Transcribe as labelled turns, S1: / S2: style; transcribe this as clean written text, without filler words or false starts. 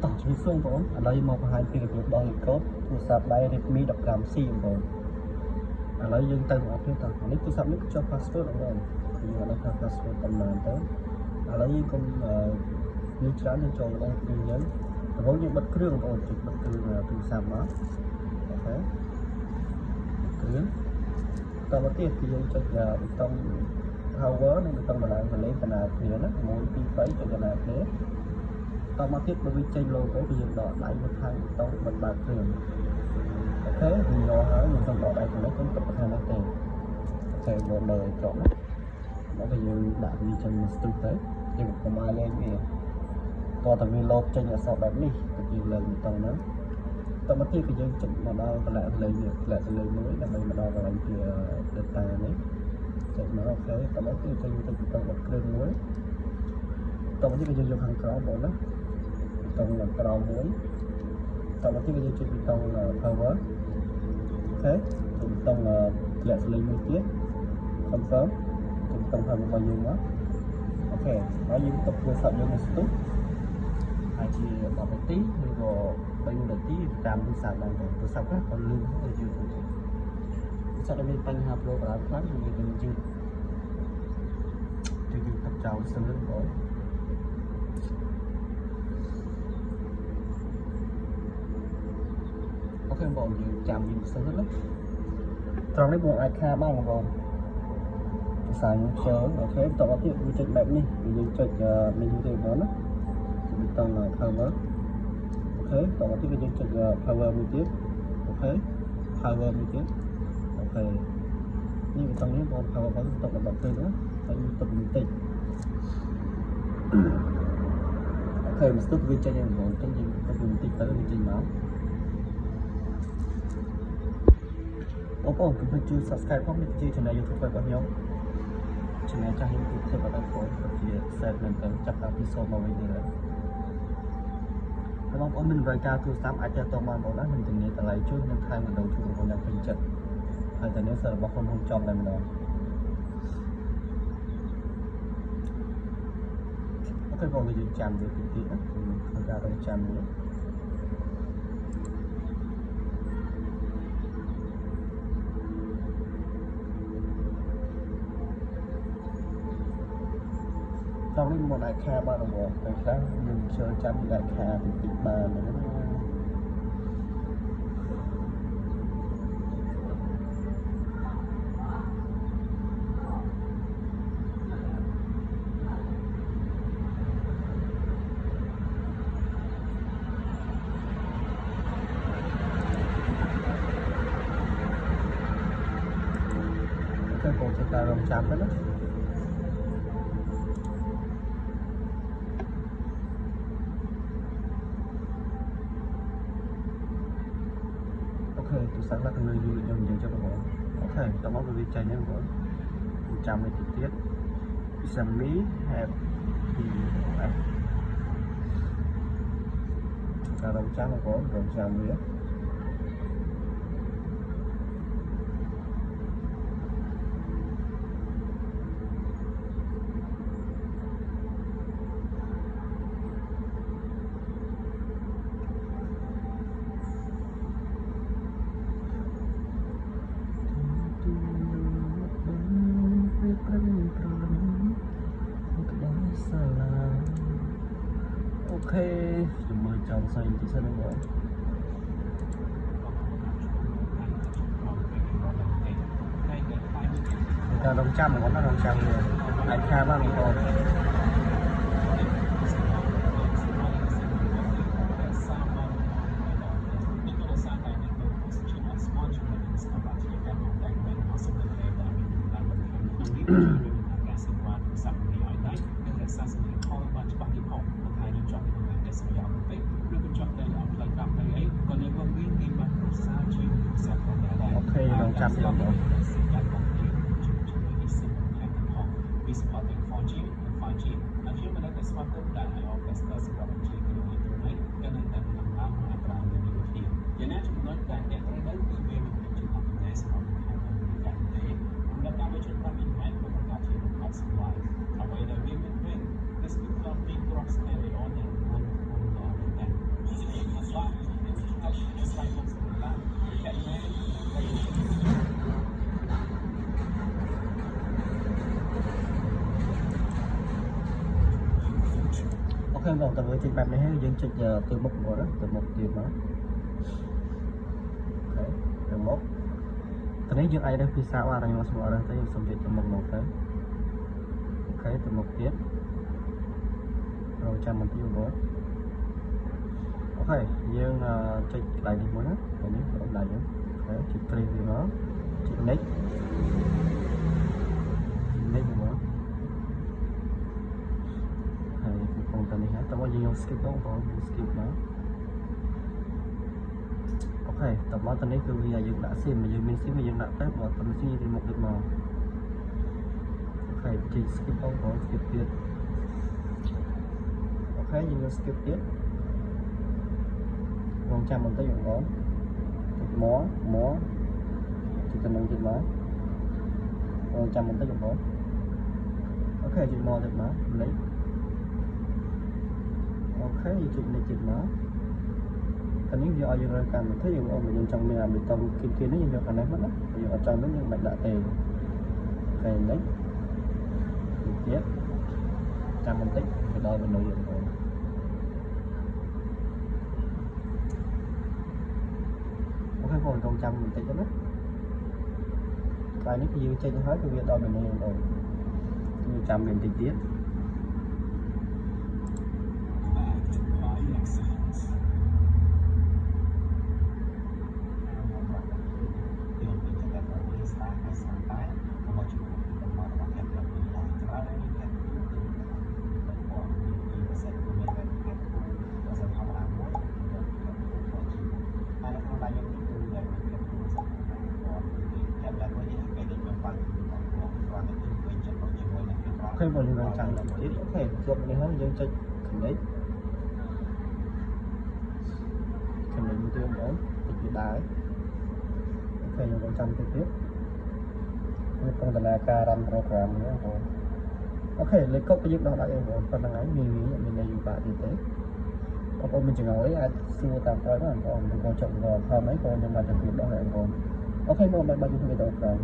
S1: តោះជួយសូមបងឥឡូវមកបង្ហាញពីរបៀបដងលេខកូដទូរស័ព្ទដៃ Redmi 15C បងឥឡូវយើងទៅមកទៀតតោះនេះទូរស័ព្ទនេះចុះ password បងយើងឥឡូវថា password ប៉ុន្មានទៅឥឡូវយើងកុំមានច្រើនយើងចូលដល់គ្រឿងយើងដំបូងយើងបិទគ្រឿងបងចុចបិទគ្រឿងទូរស័ព្ទមកអូខេគ្រឿងតមកទៀតគឺយើងចុចប៊ូតុង power និងប៊ូតុងបណ្ដាញលេខបណ្ដាគ្នាណា1 2 3ចុចបណ្ដាគ្នាតមកទៀតបើវាចេញ logo គឺយើងដកដៃមកខាងប៊ូតុងបិទបើកគ្រឿងអូខេវាយកហើយយើងសូមដកដៃខាងនេះខ្ញុំទុកខាងនេះទេអូខេមកលើចុះមកទៅយើងដាក់វាចេញមកស្ទុះទៅយើងកុំឲ្យលេងវាតោះតែវាលោបចេញអក្សរបែបនេះទៅយើងលើប៊ូតុងហ្នឹងតមកទៀតគឺយើងចុចមកដល់កន្លែងលេខនេះកន្លែងលេខមួយដើម្បីមកដល់កន្លែងជា data នេះចុចមកអូខេតមកទៀតយើងចុចប៊ូតុងបិទគ្រឿងមួយតមកទៀតគឺយើងយកខាងក្រោមបងណាប៊ូតុងក្រោមមួយតមកទៀតគឺយើងចុចប៊ូតុង power អូខេប៊ូតុងធ្លាក់លេខមួយទៀត confirm ចុចប៊ូតុង power របស់យើងមកអូខេហើយយើងទុកទូរស័ព្ទយើងនៅស្ទុះហើយជា10នាទីឬក៏3នាទីតាមទូរស័ព្ទឡើងទៅទូរស័ព្ទខ្លះក៏លឿនហើយយឺតទូរស័ព្ទដែលមានបញ្ហា program ខ្លះវានឹងយឺតទុកចោលសិនទៅបងអូខេបងយើងចាំវាសិនទៅត្រង់នេះបងអាចខាបានបងភាសាខ្ញុំខ្ជិលអូខេបន្តមកទៀតវាចុចបែបនេះយើងចុច menu ទេបងណាប៊ូតុង power អូខេបន្តមកទៀតគឺយើងចុច power មួយទៀតអូខេ power មួយទៀតអូខេនេះប៊ូតុងនេះបង power បងទុកដល់ពេលណាហើយទុកបន្តិចអូខេមកស្ទុះវាចេញហើយបងចឹងយើងទុកបន្តិចទៅវាចេញមកបងប្អូនកុំភ្លេចជួយ subscribe ផងនេះជា channel YouTube របស់ខ្ញុំ channel ចាស់ YouTube ធ្វើបន្តបងជា set មែនតើចាប់តាំងពី0មកវិញនេះហើយបងប្អូនមានតម្រូវការទូរស័ព្ទអាចទាក់ទងបានបងណានឹងជំនាញតម្លៃជួលនិងខែមណ្ឌលជួលរបស់ខ្ញុំពេញចិត្តហើយតែនេះសាររបស់ក្រុមហ៊ុនចំតែម្ដងអូខេបងយើងចាំវាតិចទៀតណាក្នុងការរងចាំនេះតោះនេះមកដាក់ខាបានបងតែខ្លះយើងជឿចាំដាក់ខាតិចបានណាអូខេបងជួយការរងចាំទៅណាទូរស័ព្ទឡើងនៅយូរខ្ញុំនិយាយចុះបងអូខេតមកវាចេញហ្នឹងបងចាំមួយទៀត Xiaomi Happy ការរងចាំបងរងចាំវាអូខេខ្ញុំមើលចោលផ្សេងតិចសិនបងការរងចាំបងណារងចាំអាចខាបានបង ចាំបងប្អូន We supporting 4G and 5G ហើយខ្ញុំមិនដឹងតែ smartphone ដែល iOS សម្រាប់ 5G ក្នុងនេះទៅនេះក៏នៅតែដំណើរអត្រានៃវិធីយ៉ាងណាចំណុចដែលអ្នកត្រូវដឹងគឺវាមិនជាប់ចំណេះសម្រាប់ខាងការទេសម្រាប់ការបញ្ចូលតាមអ៊ីនធឺណិតក្នុងការជាអត់សម្រាប់អ្វីដែលវាមានវិញ This is not big cross area on the one on the other end okay បងតើមើលចេញបែបនេះហើយយើងចុចទៅមុខបងណាទៅមុខទៀតមកអូខេទៅមុខតនេះយើងអាចរើសភាសាអត់ឲ្យមកស្គាល់រើសទៅយើងសុំចុចទៅមុខមកទៅអូខេទៅមុខទៀតរងចាំបន្តិចបងអូខេយើងចុចកន្លែងនេះមួយណានេះរំដៃយើងអូខេចុច preview វាមកចុច next មកហើយកំពុងតែនេះហើយតើមកយើងយក skip បង skip មកអូខេតើមកតនេះគឺវាយើងដាក់ sim យើងមាន sim យើងដាក់ទៅបើតនេះយើងទៅមុខទៀតមកអូខេចុច skip បង skip ទៀតអូខេយើងយក skip ទៀតរងចាំបន្តិចបងចុចមកចុចទៅនឹងទៀតមករងចាំបន្តិចបងអូខេចុចមកទៀតមកលេខអូខេចុចលេខទៀតមកតនេះវាឲ្យយើងរើសកម្មវិធីយើងយើងចង់មានអាប៊ីតុងគីនេះយើងយកខាងនេះមកណាយើងអត់ចង់នឹងយើងមិនដាក់ទេអូខេនេះទៀតចាំបន្តិចទៅដល់មនុស្សយើងបងអូខេបងរងចាំបន្តិចទៅណាហើយនេះគឺយើងចេញហើយគឺវាដល់មនុស្សយើងបងយើងចាំវាបន្តិចទៀតអូខេបងយើងរងចាំបន្តិចទៀតអូខេគ្រប់នេះហើយយើងចុច connect មួយទៀតបងតិចវាដែរអូខេយើងរងចាំតិចទៀតវាកំពុងដំណើរការ run program នេះបងអូខេលេខកុកយើងដោះដាក់ឯងបងប៉ុណ្្នឹងហើយមានមានន័យបាក់ទៀតទេបងប្អូនមានចង្អុលអីអាចសួរតាមក្រោយបានបងចុចរកខមអីបងខ្ញុំបានទៅដោះឯងបងអូខេបងបាយបាយយើងទៅដល់ក្រោយ